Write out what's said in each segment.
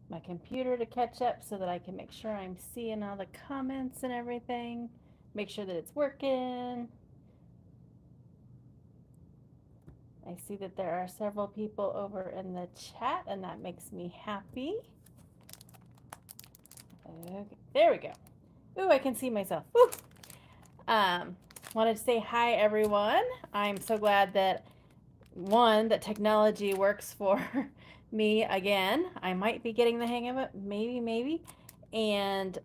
my computer to catch up so that I can make sure I'm seeing all the comments and everything. Make sure that it's working. I see that there are several people over in the chat, and that makes me happy. Okay, there we go. Ooh, I can see myself. Woo! Um, Wanted to say hi, everyone. I'm so glad that that technology works for me again. I might be getting the hang of it, maybe. And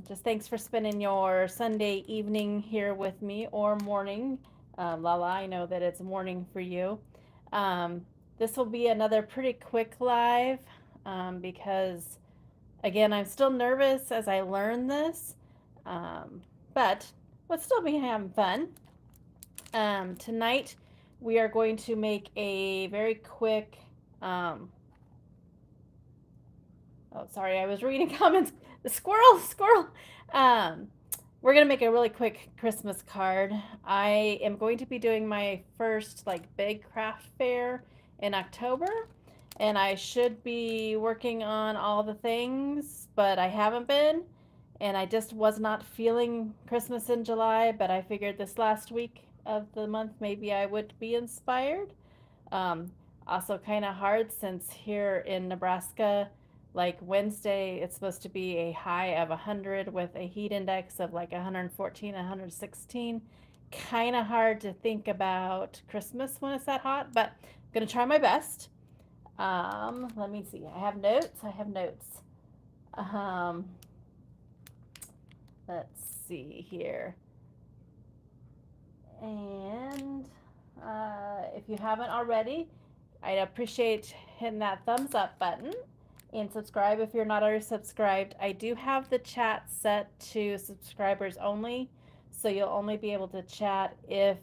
just thanks for spending your Sunday evening here with me, or morning. Lala, I know that it's morning for you. This will be another pretty quick live because, again, I'm still nervous as I learn this, but we'll still be having fun. Tonight, we are going to make a very quick. Um, oh, sorry, I was reading comments. The squirrel. Um, we're gonna make a really quick Christmas card. I am going to be doing my first like big craft fair in October, and I should be working on all the things, but I haven't been, and I just was not feeling Christmas in July. But I figured this last week of the month maybe I would be inspired. Um, Also, kind of hard since here in Nebraska, like Wednesday, it's supposed to be a high of 100 with a heat index of like 114, 116. Kind of hard to think about Christmas when it's that hot, but I'm going to try my best. Let me see. I have notes. Um, let's see here. And if you haven't already, I'd appreciate hitting that thumbs up button and subscribe if you're not already subscribed. I do have the chat set to subscribers only, so you'll only be able to chat if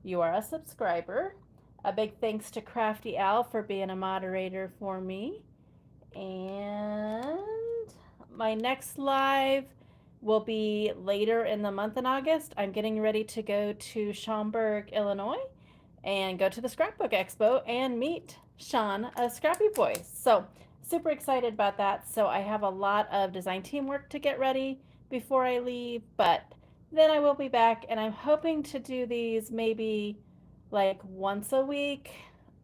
you are a subscriber. A big thanks to Crafty Al for being a moderator for me. And my next live will be later in the month in August. I'm getting ready to go to Schaumburg, Illinois, and go to the Scrapbook Expo and meet Sean, a Scrappy Boy. So, super excited about that. So, I have a lot of design team work to get ready before I leave, but then I will be back, and I'm hoping to do these maybe like once a week.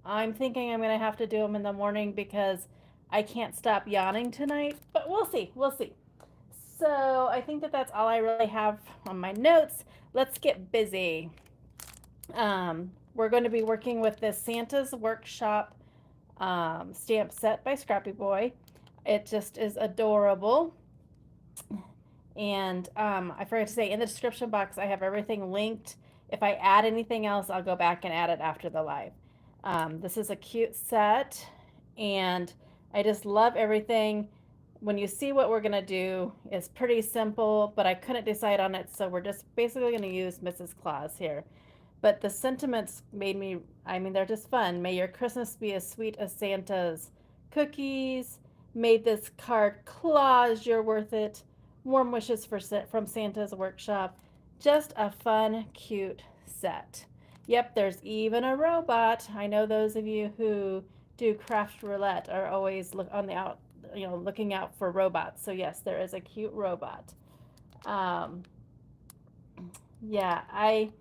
I'm thinking I'm going to have to do them in the morning because I can't stop yawning tonight, but we'll see. We'll see. So I think that that's all I really have on my notes. Let's get busy. We're going to be working with this Santa's Workshop stamp set by Scrappy Boy. It just is adorable. And I forgot to say, in the description box, I have everything linked. If I add anything else, I'll go back and add it after the live. This is a cute set, and I just love everything. When you see what we're going to do, it's pretty simple, but I couldn't decide on it, so we're just basically going to use Mrs. Claus here. But the sentiments made me, I mean, they're just fun. May your Christmas be as sweet as Santa's cookies. Made this card, Claus, you're worth it. Warm wishes from Santa's Workshop. Just a fun, cute set. Yep, there's even a robot. I know those of you who do craft roulette are always looking out for robots. So yes, there is a cute robot. Um, yeah, I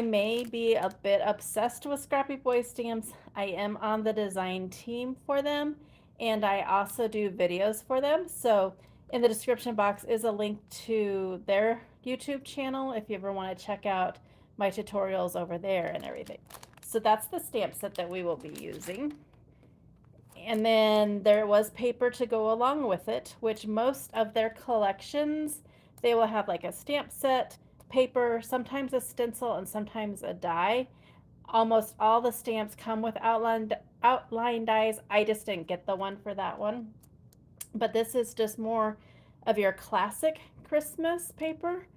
may be a bit obsessed with Scrappy Boy Stamps. I am on the design team for them, and I also do videos for them. So in the description box is a link to their YouTube channel if you ever want to check out my tutorials over there and everything. So that's the stamp set that we will be using. And then there was paper to go along with it, which most of their collections, they will have like a stamp set, paper, sometimes a stencil, and sometimes a die. Almost all the stamps come with outline dies. I just didn't get the one for that one. But this is just more of your classic Christmas paper.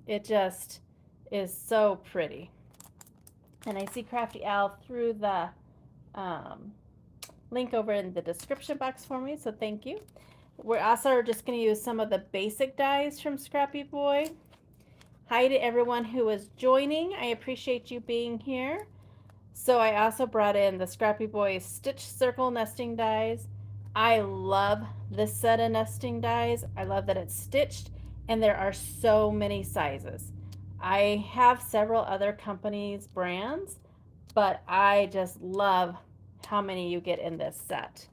It just is so pretty. And I see Crafty Al through the link over in the description box for me, so thank you. We're also just going to use some of the basic dies from Scrappy Boy. Hi to everyone who is joining. I appreciate you being here. So I also brought in the Scrappy Boy Stitch Circle Nesting dies, I love this set of nesting dies. I love that it's stitched and there are so many sizes. I have several other companies' brands, but I just love how many you get in this set.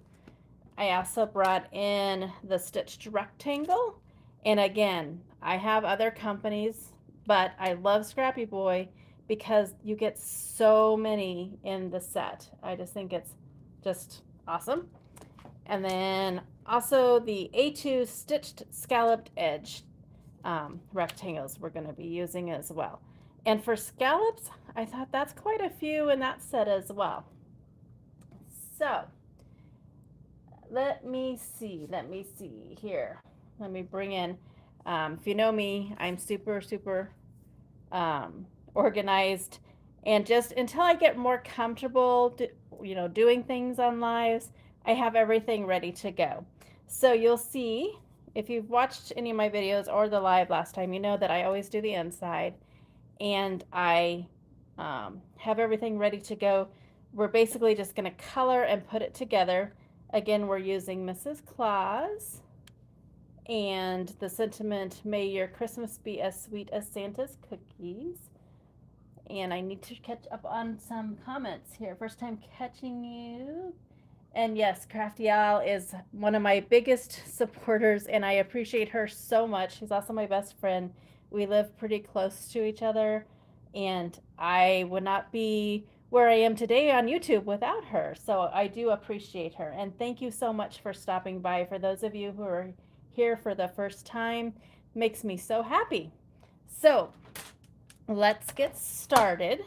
I also brought in the stitched rectangle. And again, I have other companies, but I love Scrappy Boy because you get so many in the set. I just think it's just awesome. And then also the A2 stitched scalloped edge rectangles we're going to be using as well. And for scallops, I thought that's quite a few in that set as well. So let me see here. Let me bring in, if you know me, I'm super organized, and just until I get more comfortable, doing things on lives, I have everything ready to go. So you'll see, if you've watched any of my videos or the live last time, you know that I always do the inside, and I have everything ready to go. We're basically just going to color and put it together. Again, we're using Mrs. Claus and the sentiment, may your Christmas be as sweet as Santa's cookies. And I need to catch up on some comments here. First time catching you. And yes, Crafty Al is one of my biggest supporters, and I appreciate her so much. She's also my best friend. We live pretty close to each other, and I would not be where I am today on YouTube without her. So I do appreciate her. And thank you so much for stopping by. For those of you who are here for the first time, makes me so happy. So let's get started.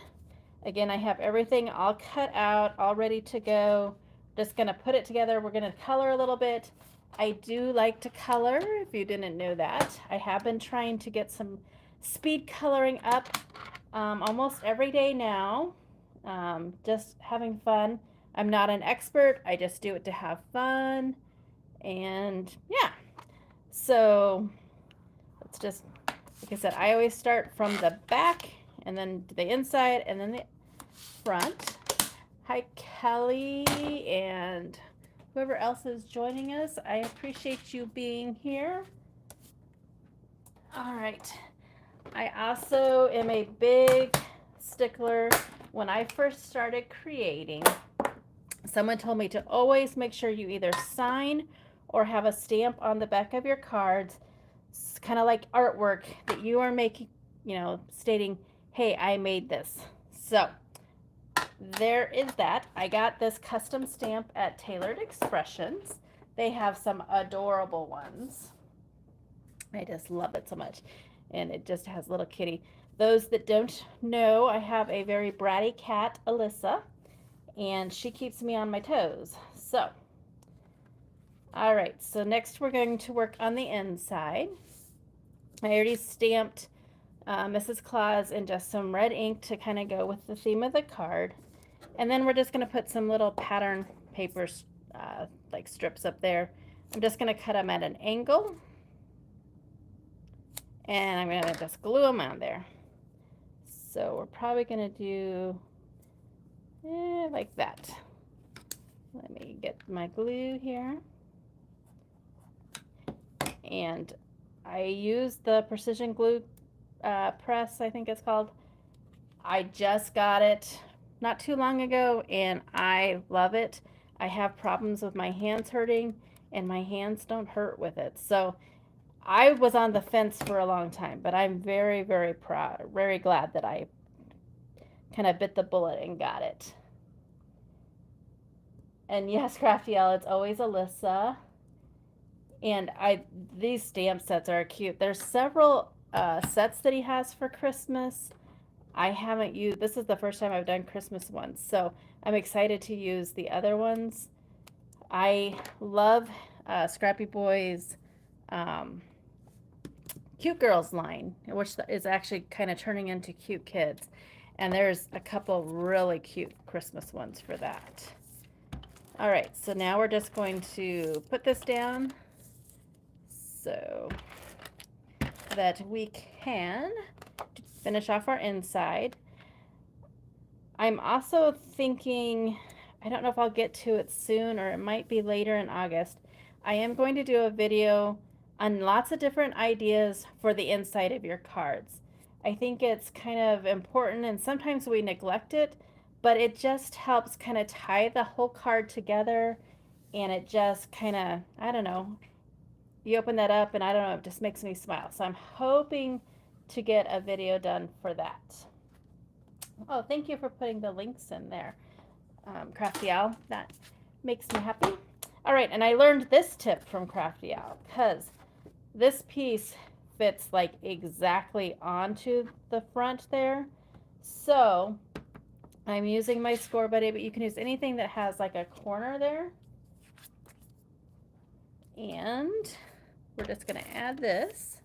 Again, I have everything all cut out, all ready to go. Just gonna put it together. We're gonna color a little bit. I do like to color, if you didn't know that. I have been trying to get some speed coloring up almost every day now. Just having fun. I'm not an expert. I just do it to have fun. And yeah, so let's just, like I said, I always start from the back and then the inside and then the front. Hi, Kelly, and whoever else is joining us. I appreciate you being here. All right. I also am a big stickler. When I first started creating, someone told me to always make sure you either sign or have a stamp on the back of your cards. It's kind of like artwork that you are making, stating, hey, I made this. So there is that. I got this custom stamp at Tailored Expressions. They have some adorable ones. I just love it so much. And it just has little kitty. Those that don't know, I have a very bratty cat, Alyssa, and she keeps me on my toes. So, all right, so next we're going to work on the inside. I already stamped Mrs. Claus in just some red ink to kind of go with the theme of the card. And then we're just going to put some little pattern papers, like strips up there. I'm just going to cut them at an angle. And I'm going to just glue them on there. So we're probably going to do like that. Let me get my glue here. And I use the precision glue press, I think it's called. I just got it not too long ago and I love it. I have problems with my hands hurting and my hands don't hurt with it. So I was on the fence for a long time, but I'm very proud, very glad that I kind of bit the bullet and got it. And yes, Crafty L, it's always Alyssa. And these stamp sets are cute. There's several sets that he has for Christmas. I haven't used, this is the first time I've done Christmas ones, so I'm excited to use the other ones. I love Scrappy Boy's Cute Girls line, which is actually kind of turning into Cute Kids. And there's a couple really cute Christmas ones for that. All right, so now we're just going to put this down so that we can finish off our inside. I'm also thinking, I don't know if I'll get to it soon or it might be later in August. I am going to do a video on lots of different ideas for the inside of your cards. I think it's kind of important and sometimes we neglect it, but it just helps kind of tie the whole card together and it just kind of, I don't know, you open that up and I don't know, it just makes me smile. So I'm hoping to get a video done for that. Oh, thank you for putting the links in there, Crafty Owl. That makes me happy. All right, and I learned this tip from Crafty Owl because this piece fits like exactly onto the front there. So I'm using my Score Buddy, but you can use anything that has like a corner there. And we're just gonna add this.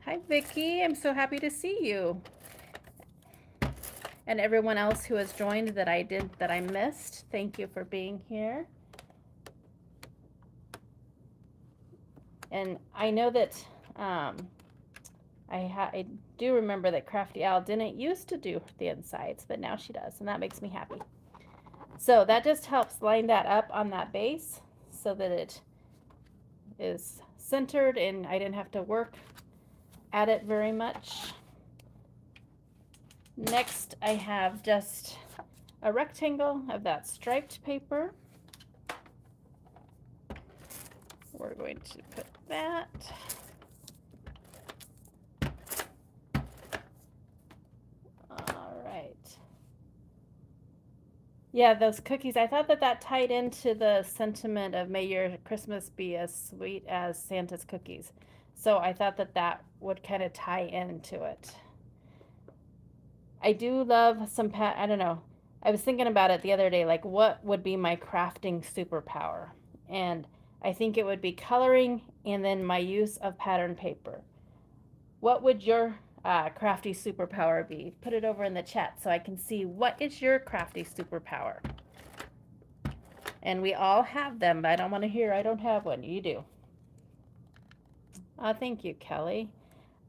Hi, Vicki. I'm so happy to see you. And everyone else who has joined that I missed, thank you for being here. And I know that I do remember that Crafty Owl didn't used to do the insides, but now she does, and that makes me happy. So that just helps line that up on that base so that it is centered and I didn't have to work at it very much. Next, I have just a rectangle of that striped paper. We're going to put that. All right. Yeah, those cookies, I thought that that tied into the sentiment of may your Christmas be as sweet as Santa's cookies. So I thought that that would kind of tie into it. I do love some, I don't know, I was thinking about it the other day, like what would be my crafting superpower? And I think it would be coloring and then my use of pattern paper. What would your crafty superpower be? Put it over in the chat so I can see what is your crafty superpower. And we all have them, but I don't want to hear I don't have one. You do. Thank you, Kelly.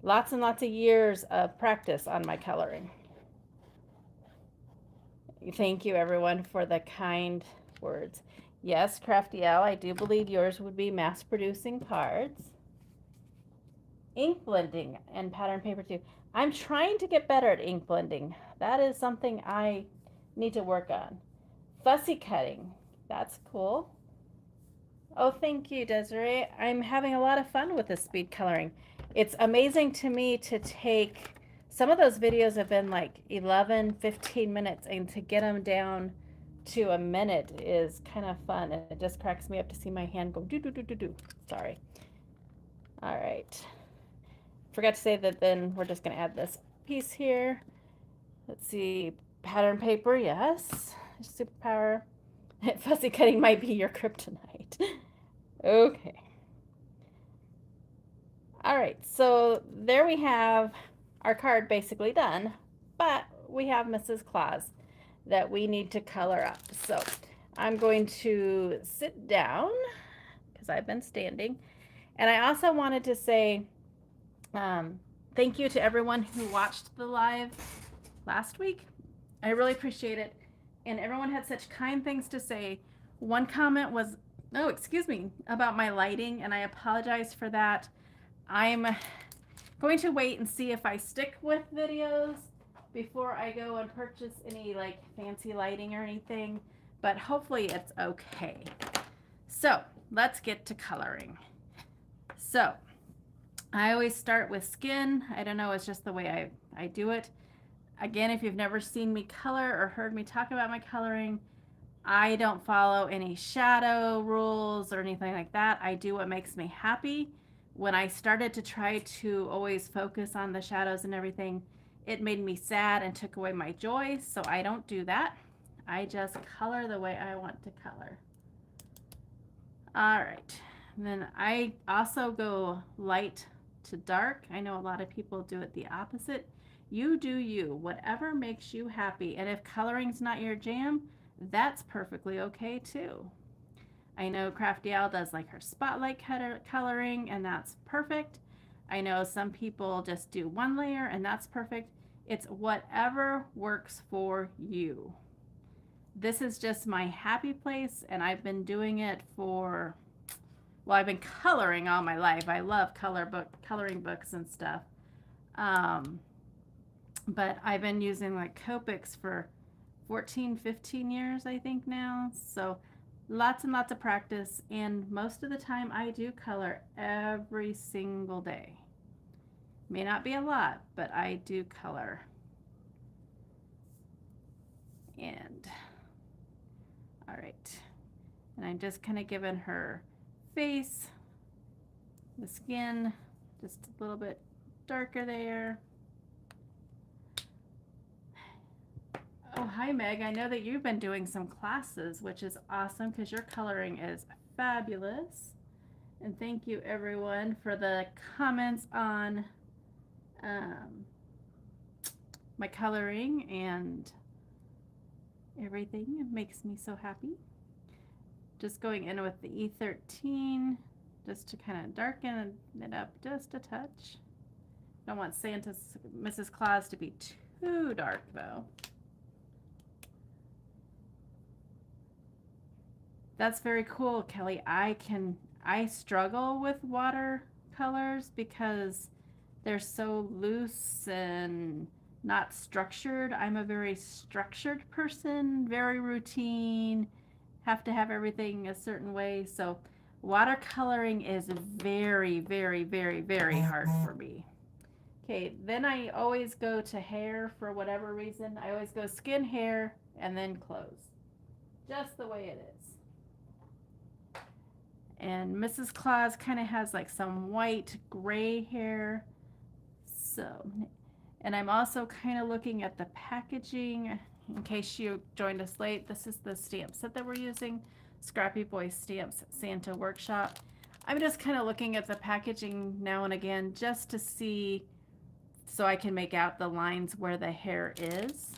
Lots and lots of years of practice on my coloring. Thank you, everyone, for the kind words. Yes, Crafty Owl, I do believe yours would be mass-producing cards. Ink blending and pattern paper, too. I'm trying to get better at ink blending. That is something I need to work on. Fussy cutting. That's cool. Oh, thank you, Desiree. I'm having a lot of fun with this speed coloring. It's amazing to me to take, some of those videos have been like 11, 15 minutes, and to get them down to a minute is kind of fun. And it just cracks me up to see my hand go do, do, do, do, do. Sorry. All right. Forgot to say that then we're just going to add this piece here. Let's see. Pattern paper, yes. Superpower. Fussy cutting might be your kryptonite. Okay. All right, so there we have our card basically done, but we have Mrs. Claus that we need to color up. So I'm going to sit down because I've been standing. And I also wanted to say thank you to everyone who watched the live last week. I really appreciate it. And everyone had such kind things to say. One comment was, oh, excuse me, about my lighting, and I apologize for that. I'm going to wait and see if I stick with videos before I go and purchase any like fancy lighting or anything, but hopefully it's okay. So let's get to coloring. So I always start with skin. I don't know, it's just the way I do it. Again, if you've never seen me color or heard me talk about my coloring, I don't follow any shadow rules or anything like that. I do what makes me happy. When I started to try to always focus on the shadows and everything, it made me sad and took away my joy, so I don't do that. I just color the way I want to color. All right, and then I also go light to dark. I know a lot of people do it the opposite. You do you, whatever makes you happy. And if coloring's not your jam, that's perfectly okay too. I know Crafty Owl does like her spotlight coloring, and that's perfect. I know some people just do one layer, and that's perfect. It's whatever works for you. This is just my happy place, and I've been doing it for, well, I've been coloring all my life. I love coloring books and stuff. Um, but I've been using like Copics for 14, 15 years, I think now. So lots and lots of practice. And most of the time I do color every single day. May not be a lot, but I do color. And all right. And I'm just kind of giving her face, the skin, just a little bit darker there. Oh, hi, Meg. I know that you've been doing some classes, which is awesome because your coloring is fabulous. And thank you, everyone, for the comments on my coloring and everything. It makes me so happy. Just going in with the E13 just to kind of darken it up just a touch. Don't want Mrs. Claus to be too dark, though. That's very cool, Kelly. I struggle with watercolors because they're so loose and not structured. I'm a very structured person, very routine, have to have everything a certain way. So watercoloring is very, very, very, very hard for me. Okay, then I always go to hair for whatever reason. I always go skin, hair, and then clothes. Just the way it is. And Mrs. Claus kind of has like some white gray hair. So, and I'm also kind of looking at the packaging in case you joined us late. This is the stamp set that we're using, Scrappy Boy Stamps Santa Workshop. I'm just kind of looking at the packaging now and again just to see so I can make out the lines where the hair is.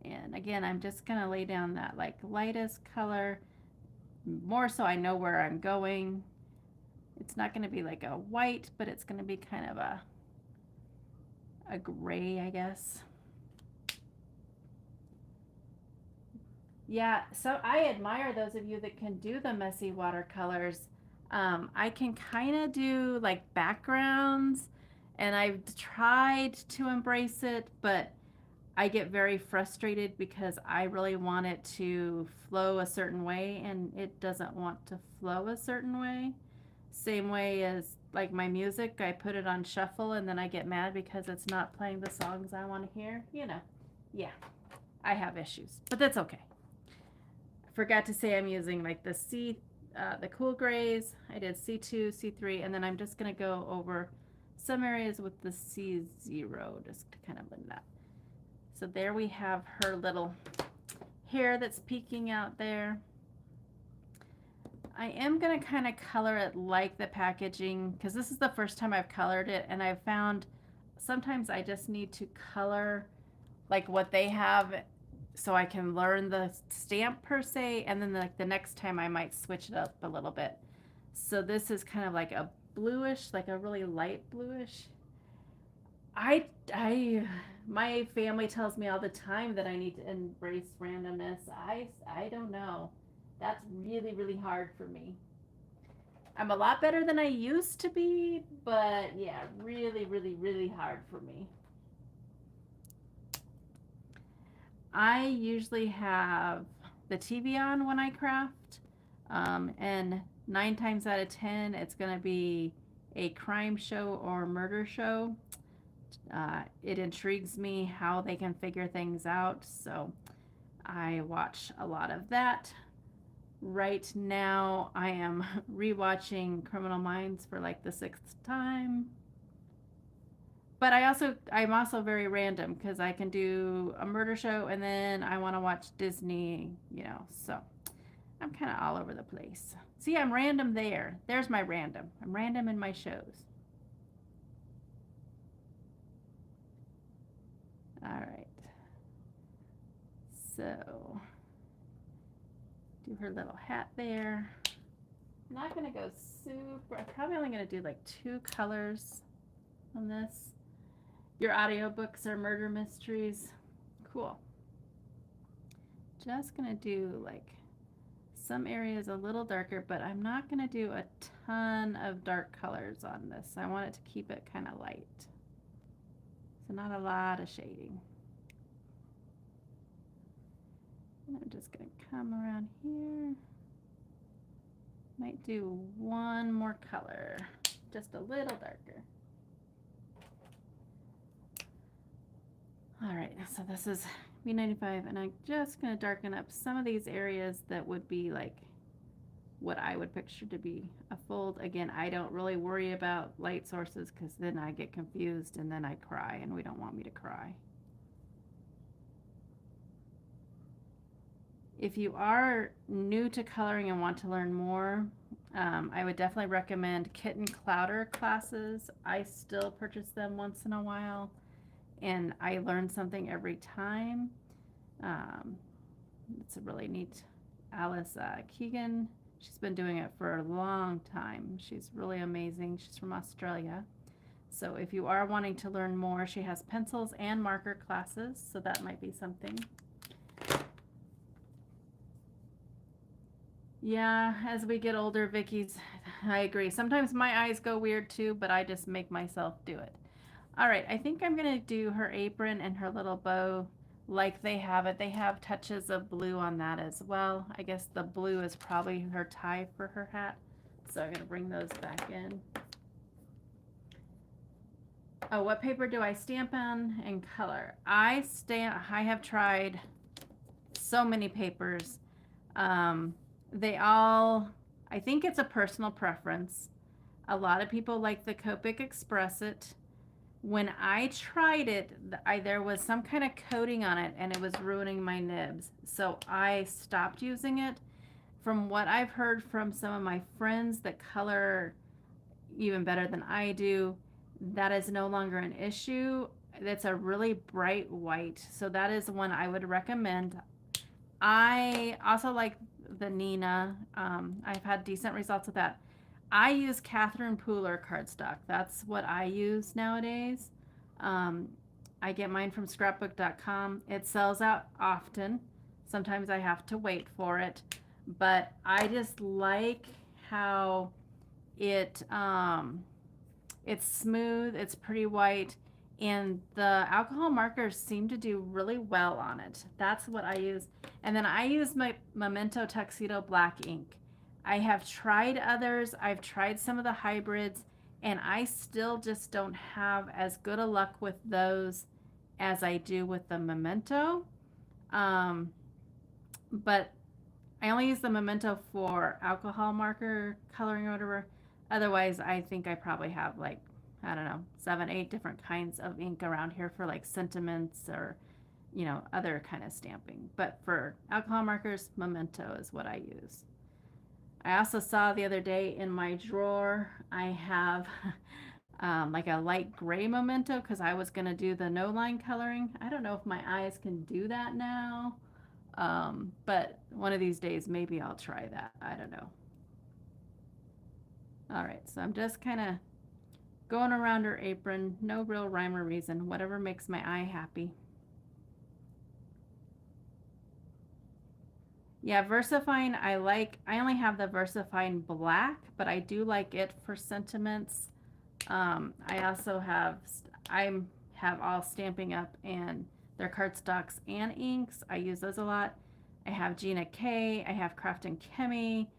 And again, I'm just gonna lay down that like lightest color, more so I know where I'm going. It's not gonna be like a white, but it's gonna be kind of a gray, I guess. Yeah, so I admire those of you that can do the messy watercolors. I can kind of do like backgrounds, and I've tried to embrace it, but I get very frustrated because I really want it to flow a certain way and it doesn't want to flow a certain way. Same way as like my music, I put it on shuffle and then I get mad because it's not playing the songs I want to hear. You know, yeah, I have issues, but that's okay. I forgot to say I'm using like the the cool grays. I did C2, C3, and then I'm just going to go over some areas with the C0 just to kind of blend that. So there we have her little hair that's peeking out there. I am going to kind of color it like the packaging because this is the first time I've colored it, and I've found sometimes I just need to color like what they have so I can learn the stamp per se, and then like the next time I might switch it up a little bit. So this is kind of like a bluish, like a really light bluish. My family tells me all the time that I need to embrace randomness. I don't know. That's really, really hard for me. I'm a lot better than I used to be, but yeah, really, really, really hard for me. I usually have the TV on when I craft, and 9 times out of 10, it's going to be a crime show or murder show. It intrigues me how they can figure things out, so I watch a lot of that. Right now, I am rewatching Criminal Minds for like the 6th time. But I'm also very random because I can do a murder show and then I want to watch Disney, you know, so I'm kind of all over the place. See, I'm random there. There's my random. I'm random in my shows. All right. So, do her little hat there. I'm not going to go super, I'm probably only going to do like 2 colors. on this. Your audiobooks are murder mysteries. Cool. Just gonna do like some areas a little darker, but I'm not gonna do a ton of dark colors on this. I want it to keep it kind of light. So not a lot of shading. And I'm just gonna come around here. Might do one more color, just a little darker. All right, so this is B95, and I'm just gonna darken up some of these areas that would be like what I would picture to be a fold. Again, I don't really worry about light sources because then I get confused and then I cry, and we don't want me to cry. If you are new to coloring and want to learn more, I would definitely recommend Kitten Clouder classes. I still purchase them once in a while, and I learn something every time. It's a really neat. Alice Keegan, she's been doing it for a long time. She's really amazing. She's from Australia. So if you are wanting to learn more, she has pencils and marker classes, so that might be something. Yeah, as we get older, Vicky's, I agree. Sometimes my eyes go weird too, but I just make myself do it. All right, I think I'm gonna do her apron and her little bow like they have it. They have touches of blue on that as well. I guess the blue is probably her tie for her hat. So I'm gonna bring those back in. Oh, what paper do I stamp on and color? I have tried so many papers. They all, I think it's a personal preference. A lot of people like the Copic Express It. When I tried it, there was some kind of coating on it and it was ruining my nibs. So I stopped using it. From what I've heard from some of my friends that color even better than I do, that is no longer an issue. It's a really bright white. So that is one I would recommend. I also like the Nina. I've had decent results with that. I use Catherine Pooler cardstock. That's what I use nowadays. I get mine from scrapbook.com. It sells out often. Sometimes I have to wait for it. But I just like how it's smooth, it's pretty white, and the alcohol markers seem to do really well on it. That's what I use. And then I use my Memento Tuxedo Black ink. I have tried others. I've tried some of the hybrids, and I still just don't have as good a luck with those as I do with the Memento. But I only use the Memento for alcohol marker coloring or whatever. Otherwise, I think I probably have like, I don't know, 7, 8 different kinds of ink around here for like sentiments or, you know, other kind of stamping. But for alcohol markers, Memento is what I use. I also saw the other day in my drawer, I have like a light gray Memento because I was going to do the no line coloring. I don't know if my eyes can do that now. But one of these days, maybe I'll try that. I don't know. All right, so I'm just kind of going around her apron. No real rhyme or reason. Whatever makes my eye happy. Yeah, VersaFine, I like. I only have the VersaFine black, but I do like it for sentiments. I also have, I have all Stampin' Up and their cardstocks and inks. I use those a lot. I have Gina K. I have Craft and Chemie.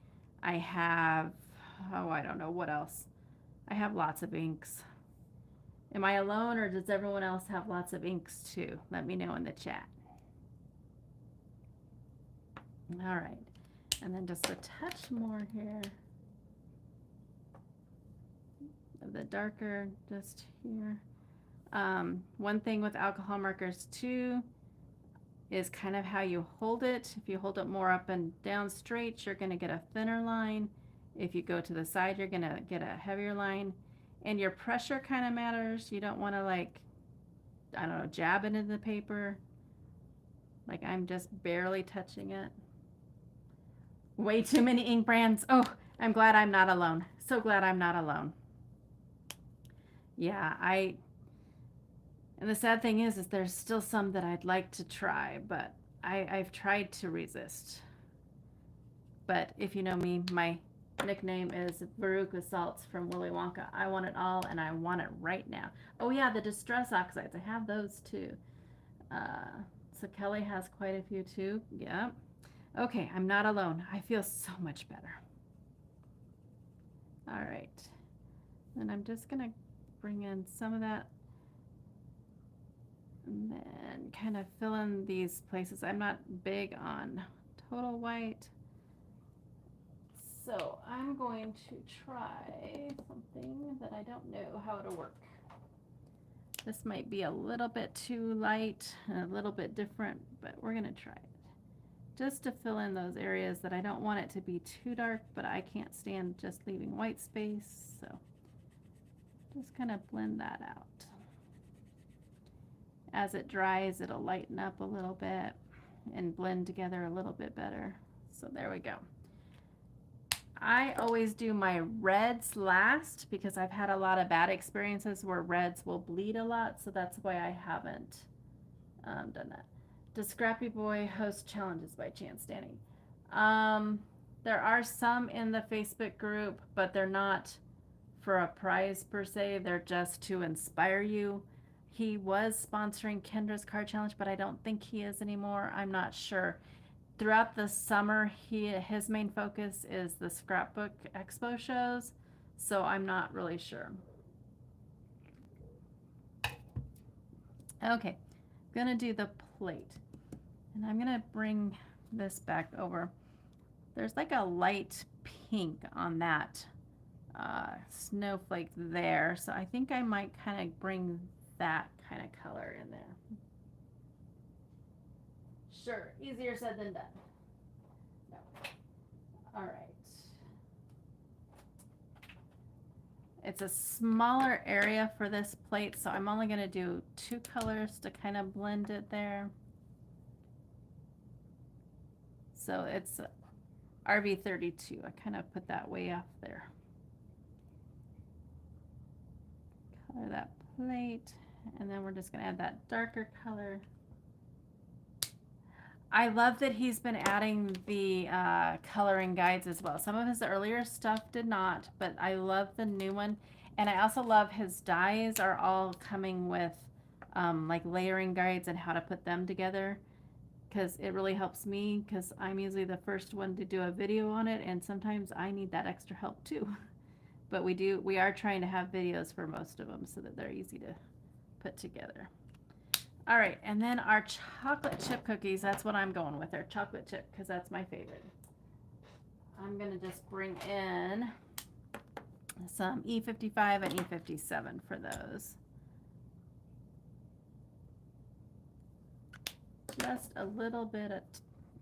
I have, oh, I don't know what else. I have lots of inks. Am I alone or does everyone else have lots of inks too? Let me know in the chat. All right, and then just a touch more here of the darker just here. One thing with alcohol markers too is kind of how you hold it. If you hold it more up and down straight, you're going to get a thinner line. If you go to the side, you're going to get a heavier line. And your pressure kind of matters. You don't want to, like, I don't know, jab it into the paper. Like I'm just barely touching it. Way too many ink brands. Oh, I'm glad I'm not alone. So glad I'm not alone. Yeah, and the sad thing is there's still some that I'd like to try, but I've tried to resist. But if you know me, my nickname is Veruca Salts from Willy Wonka. I want it all, and I want it right now. Oh yeah, the distress oxides. I have those too. So Kelly has quite a few too. Yeah. Okay, I'm not alone. I feel so much better. All right. And I'm just going to bring in some of that and then kind of fill in these places. I'm not big on total white. So I'm going to try something that I don't know how it'll work. This might be a little bit too light and a little bit different, but we're going to try it. Just to fill in those areas that I don't want it to be too dark, but I can't stand just leaving white space. So just kind of blend that out. As it dries, it'll lighten up a little bit and blend together a little bit better. So there we go. I always do my reds last because I've had a lot of bad experiences where reds will bleed a lot, so that's why I haven't done that. Does Scrappy Boy host challenges by chance, Danny? There are some in the Facebook group, but they're not for a prize per se. They're just to inspire you. He was sponsoring Kendra's card challenge, but I don't think he is anymore. I'm not sure. Throughout the summer, his main focus is the scrapbook expo shows, so I'm not really sure. Okay, I'm gonna do the plate, and I'm gonna bring this back over. There's like a light pink on that snowflake there, so I think I might kind of bring that kind of color in there. Sure, easier said than done. No. All right. It's a smaller area for this plate, so I'm only going to do 2 colors to kind of blend it there. So it's RB32. I kind of put that way off there. Color that plate, and then we're just going to add that darker color. I love that he's been adding the coloring guides as well. Some of his earlier stuff did not, but I love the new one. And I also love his dies are all coming with like layering guides and how to put them together, because it really helps me, because I'm usually the first one to do a video on it, and sometimes I need that extra help too. But we are trying to have videos for most of them so that they're easy to put together. All right, and then our chocolate chip cookies, that's what I'm going with, our chocolate chip, because that's my favorite. I'm going to just bring in some E55 and E57 for those. Just a little bit of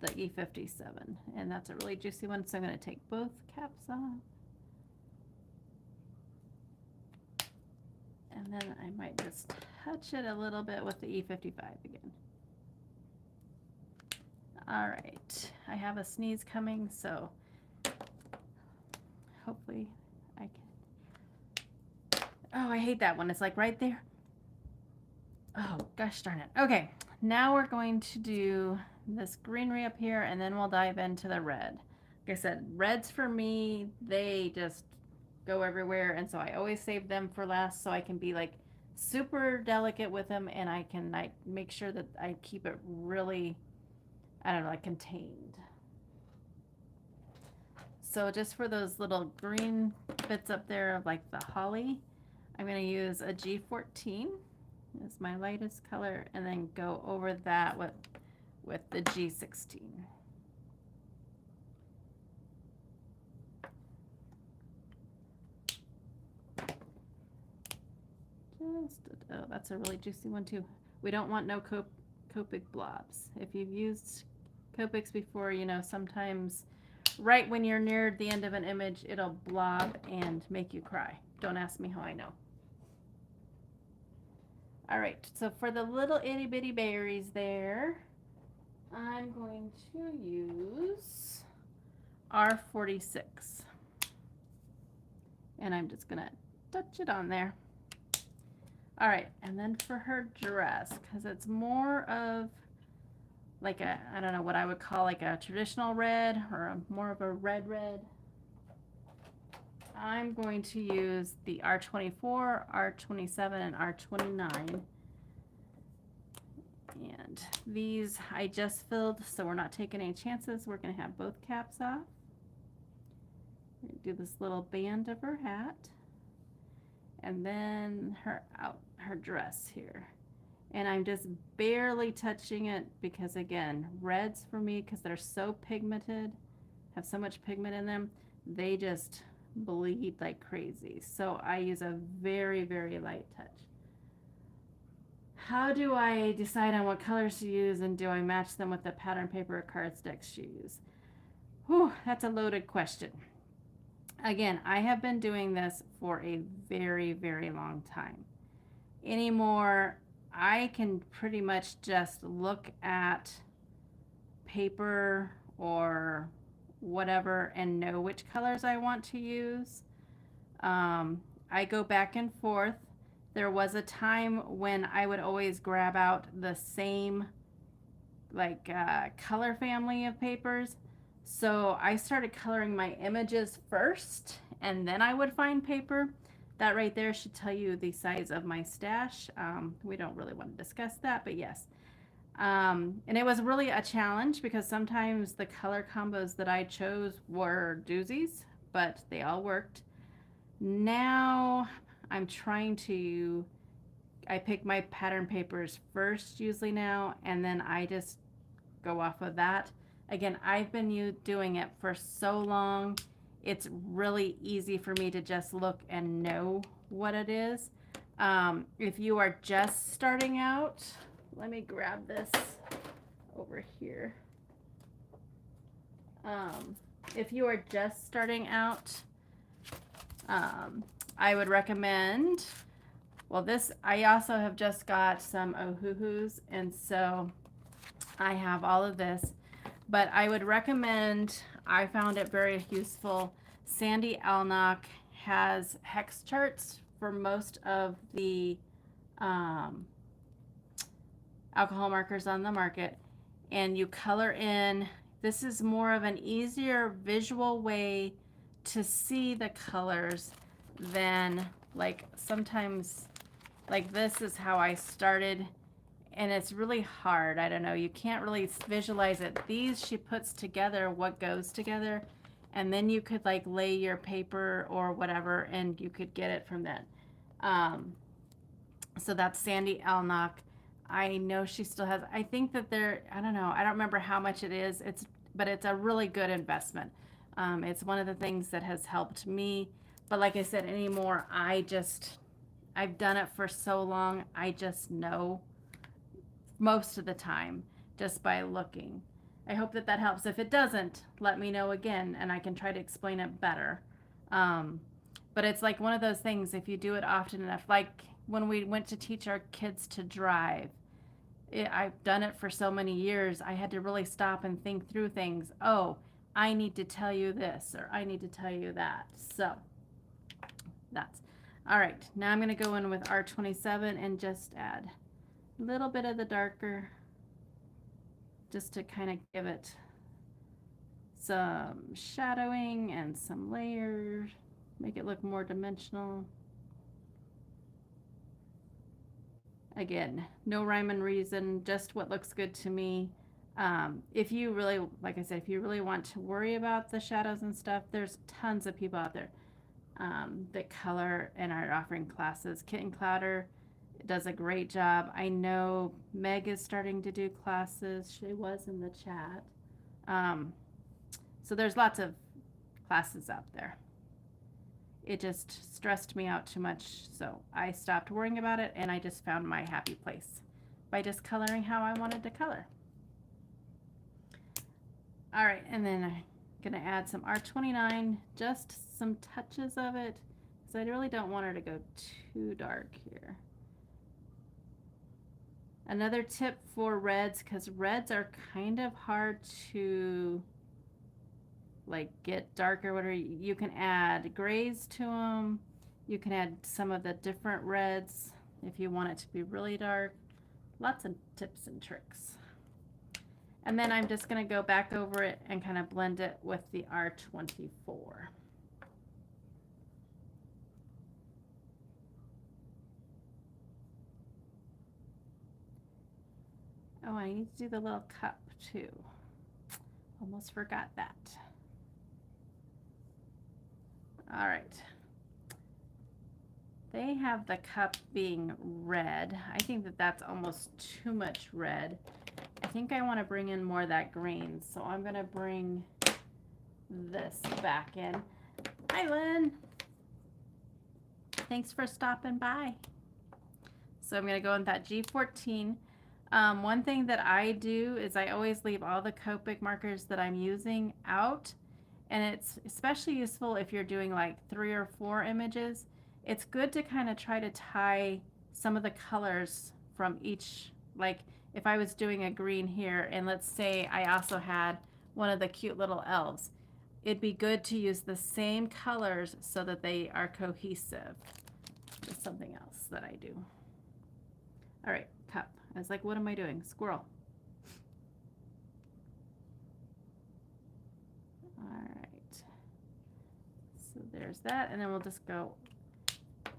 the E57, and that's a really juicy one, so I'm going to take both caps off. And then I might just touch it a little bit with the E55 again. All right, I have a sneeze coming, so hopefully I can. Oh, I hate that one. It's like right there. Oh, gosh darn it. Okay, now we're going to do this greenery up here, and then we'll dive into the red. Like I said, reds for me, they just go everywhere, and so I always save them for last so I can be like super delicate with them, and I can like make sure that I keep it really, I don't know, like contained. So just for those little green bits up there of like the holly, I'm going to use a G14 as my lightest color, and then go over that with the G16. Oh, that's a really juicy one too. We don't want no Copic blobs. If you've used Copics before, you know sometimes right when you're near the end of an image, it'll blob and make you cry. Don't ask me how I know. All right, so for the little itty bitty berries there, I'm going to use R46. And I'm just gonna touch it on there. All right, and then for her dress, because it's more of like a, I don't know what I would call like a traditional red or more of a red red. I'm going to use the R24, R27, and R29. And these I just filled, so we're not taking any chances. We're going to have both caps off. We're going to do this little band of her hat. And then her dress here. And I'm just barely touching it because, again, reds for me, because they're so pigmented, have so much pigment in them, they just bleed like crazy. So I use a very, very light touch. How do I decide on what colors to use, and do I match them with the pattern paper or cardstock to use? Whew, that's a loaded question. Again, I have been doing this for a very, very long time. Anymore, I can pretty much just look at paper or whatever and know which colors I want to use. I go back and forth. There was a time when I would always grab out the same color family of papers. So I started coloring my images first, and then I would find paper. That right there should tell you the size of my stash. We don't really want to discuss that, but yes. And it was really a challenge because sometimes the color combos that I chose were doozies, but they all worked. Now I'm trying to, I pick my pattern papers first usually now, and then I just go off of that. Again, I've been doing it for so long. It's really easy for me to just look and know what it is. If you are just starting out, let me grab this over here. If you are just starting out, I would recommend, well, this, I also have just got some Ohuhus, and so I have all of this, but I would recommend, I found it very useful. Sandy Alnock has hex charts for most of the alcohol markers on the market, and you color in. This is more of an easier visual way to see the colors than like sometimes like this is how I started, and it's really hard. I don't know, you can't really visualize it. These she puts together what goes together, and then you could like lay your paper or whatever, and you could get it from that. So that's Sandy Alnock. I know she still has, I think that they're, I don't know, I don't remember how much it is. But it's a really good investment. It's one of the things that has helped me. But like I said, anymore, I've done it for so long. I just know most of the time just by looking. I hope that that helps. If it doesn't, let me know again, and I can try to explain it better. But it's like one of those things, if you do it often enough, like when we went to teach our kids to drive, I've done it for so many years, I had to really stop and think through things. Oh, I need to tell you this, or I need to tell you that. So that's all right. Now I'm going to go in with R27 and just add a little bit of the darker, just to kind of give it some shadowing and some layers, make it look more dimensional. Again, no rhyme and reason, just what looks good to me. If you really, like I said, if you really want to worry about the shadows and stuff, there's tons of people out there that color and are offering classes. Kitten Clouder does a great job. I know Meg is starting to do classes. She was in the chat. So there's lots of classes out there. It just stressed me out too much, so I stopped worrying about it, and I just found my happy place by just coloring how I wanted to color. All right, and then I'm gonna add some R29, just some touches of it, because I really don't want her to go too dark here. Another tip for reds, because reds are kind of hard to like get darker, whatever, you can add grays to them. You can add some of the different reds, if you want it to be really dark. Lots of tips and tricks. And then I'm just going to go back over it and kind of blend it with the R24. Oh, I need to do the little cup too. Almost forgot that. All right. They have the cup being red. I think that that's almost too much red. I think I want to bring in more of that green, so I'm going to bring this back in. Hi, Lynn. Thanks for stopping by. So I'm going to go in that G14. One thing that I do is I always leave all the Copic markers that I'm using out, and it's especially useful if you're doing like 3 or 4 images. It's good to kind of try to tie some of the colors from each, like if I was doing a green here, and let's say I also had one of the cute little elves, it'd be good to use the same colors so that they are cohesive. Just something else that I do. All right, cup. I was like, what am I doing? Squirrel. All right. So there's that, and then we'll just go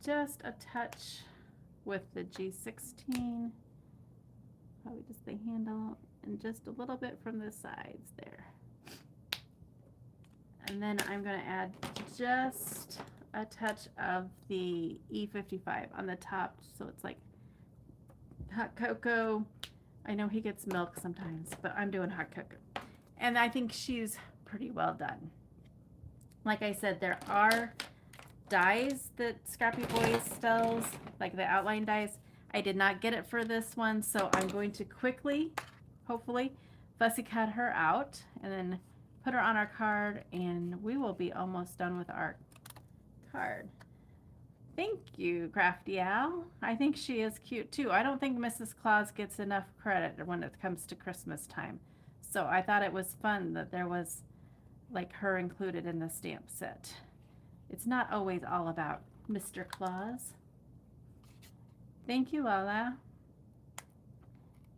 just a touch with the G16. Probably just the handle and just a little bit from the sides there. And then I'm going to add just a touch of the E55 on the top, so it's like hot cocoa. I know he gets milk sometimes, but I'm doing hot cocoa. And I think she's pretty well done. Like I said, there are dies that Scrappy Boy sells, like the outline dies. I did not get it for this one, so I'm going to quickly, hopefully, fussy cut her out and then put her on our card, and we will be almost done with our card. Thank you, Crafty Al. I think she is cute too. I don't think Mrs. Claus gets enough credit when it comes to Christmas time. So I thought it was fun that there was like her included in the stamp set. It's not always all about Mr. Claus. Thank you, Lala.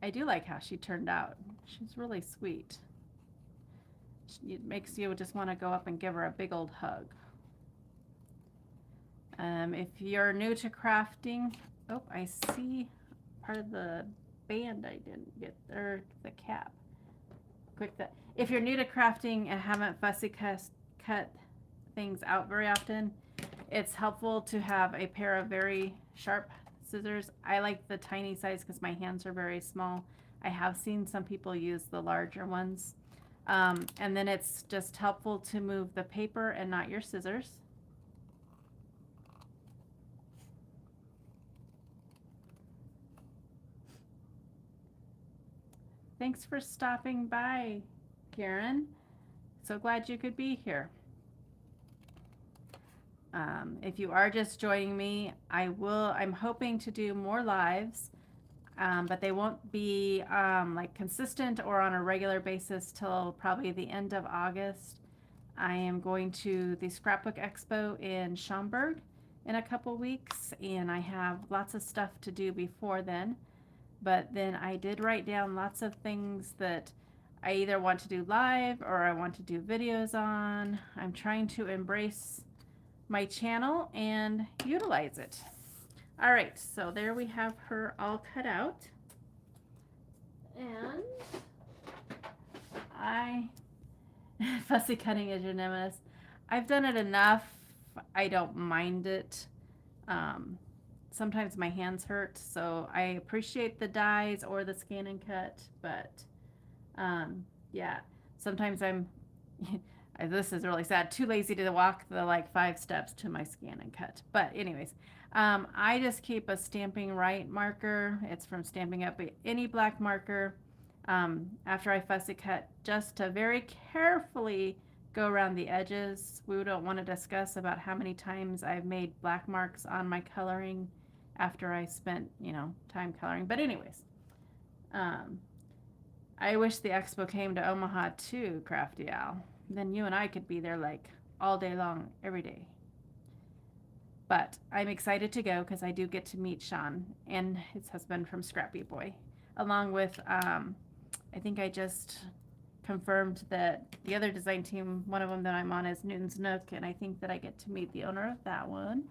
I do like how she turned out. She's really sweet. It makes you just want to go up and give her a big old hug. If you're new to crafting, oh, I see part of the band I didn't get, or the cap. Quick that. If you're new to crafting and haven't fussy cut things out very often, it's helpful to have a pair of very sharp scissors. I like the tiny size because my hands are very small. I have seen some people use the larger ones. And then it's just helpful to move the paper and not your scissors. Thanks for stopping by, Karen. So glad you could be here. If you are just joining me, I'm hoping to do more lives, but they won't be like consistent or on a regular basis till probably the end of August. I am going to the Scrapbook Expo in Schaumburg in a couple weeks, and I have lots of stuff to do before then. But then I did write down lots of things that I either want to do live or I want to do videos on. I'm trying to embrace my channel and utilize it. All right, so there we have her all cut out. And fussy cutting is unanimous. I've done it enough. I don't mind it. Sometimes my hands hurt, so I appreciate the dies or the scan and cut, but yeah, sometimes I'm this is really sad, too lazy to walk the like 5 steps to my scan and cut. But anyways, I just keep a Stamping Right marker. It's from Stamping Up, any black marker, after I fussy cut, just to very carefully go around the edges. We don't want to discuss about how many times I've made black marks on my coloring after I spent, time coloring. But anyways, I wish the expo came to Omaha too, Crafty Al. Then you and I could be there like all day long, every day. But I'm excited to go because I do get to meet Sean and his husband from Scrappy Boy, along with, I think I just confirmed that the other design team, one of them that I'm on is Newton's Nook, and I think that I get to meet the owner of that one.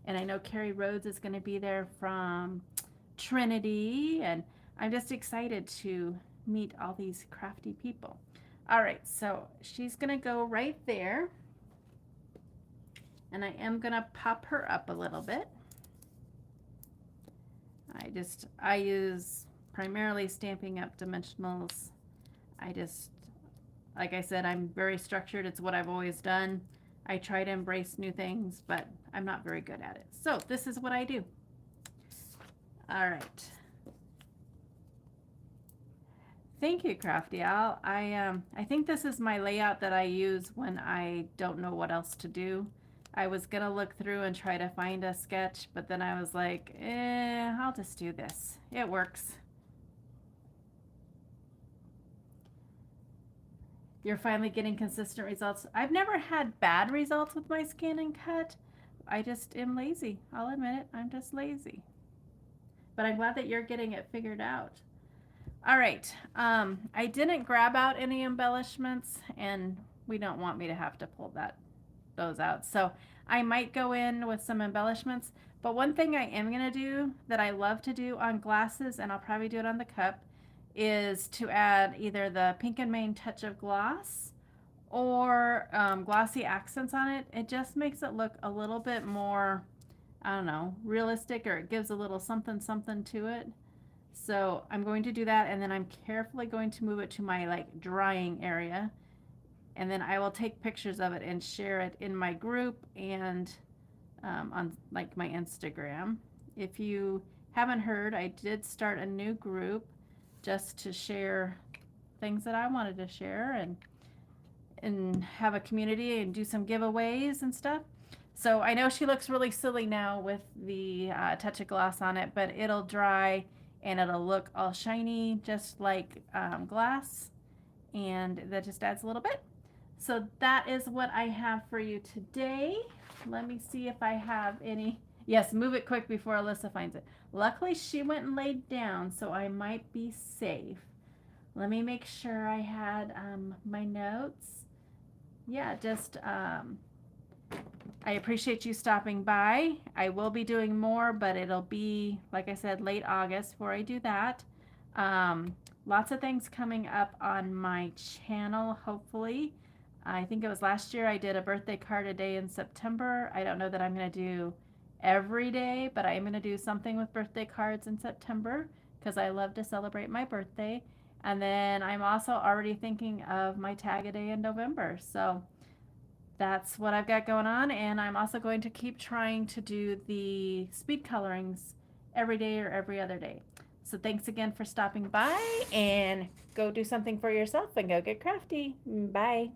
And I know Carrie Rhodes is going to be there from Trinity, and I'm just excited to meet all these crafty people. All right, so she's going to go right there, and I am going to pop her up a little bit. I use primarily Stampin' Up! Dimensionals. Like I said, I'm very structured. It's what I've always done. I try to embrace new things, but I'm not very good at it. So this is what I do. All right. Thank you, Crafty Al. I think this is my layout that I use when I don't know what else to do. I was gonna look through and try to find a sketch, but then I was like, I'll just do this. It works. You're finally getting consistent results. I've never had bad results with my scan and cut. I just am lazy. I'll admit it. I'm just lazy. But I'm glad that you're getting it figured out. All right. I didn't grab out any embellishments, and we don't want me to have to pull those out. So I might go in with some embellishments. But one thing I am going to do that I love to do on glasses, and I'll probably do it on the cup, is to add either the Pink and Main Touch of Gloss or glossy accents on it. It just makes it look a little bit more, I don't know, realistic, or it gives a little something something to it. So I'm going to do that, and then I'm carefully going to move it to my like drying area, and then I will take pictures of it and share it in my group and on like my Instagram. If you haven't heard, I did start a new group just to share things that I wanted to share, and have a community and do some giveaways and stuff. So I know she looks really silly now with the touch of gloss on it, but it'll dry and it'll look all shiny just like glass, and that just adds a little bit. So that is what I have for you today. Let me see if I have any. Yes, move it quick before Alyssa finds it. Luckily, she went and laid down, so I might be safe. Let me make sure I had my notes. Yeah, just I appreciate you stopping by. I will be doing more, but it'll be, like I said, late August before I do that. Lots of things coming up on my channel, hopefully. I think it was last year I did a birthday card a day in September. I don't know that I'm going to do every day, but I am going to do something with birthday cards in September because I love to celebrate my birthday. And then I'm also already thinking of my tag a day in November. So that's what I've got going on. And I'm also going to keep trying to do the speed colorings every day or every other day. So thanks again for stopping by, and go do something for yourself and go get crafty. Bye.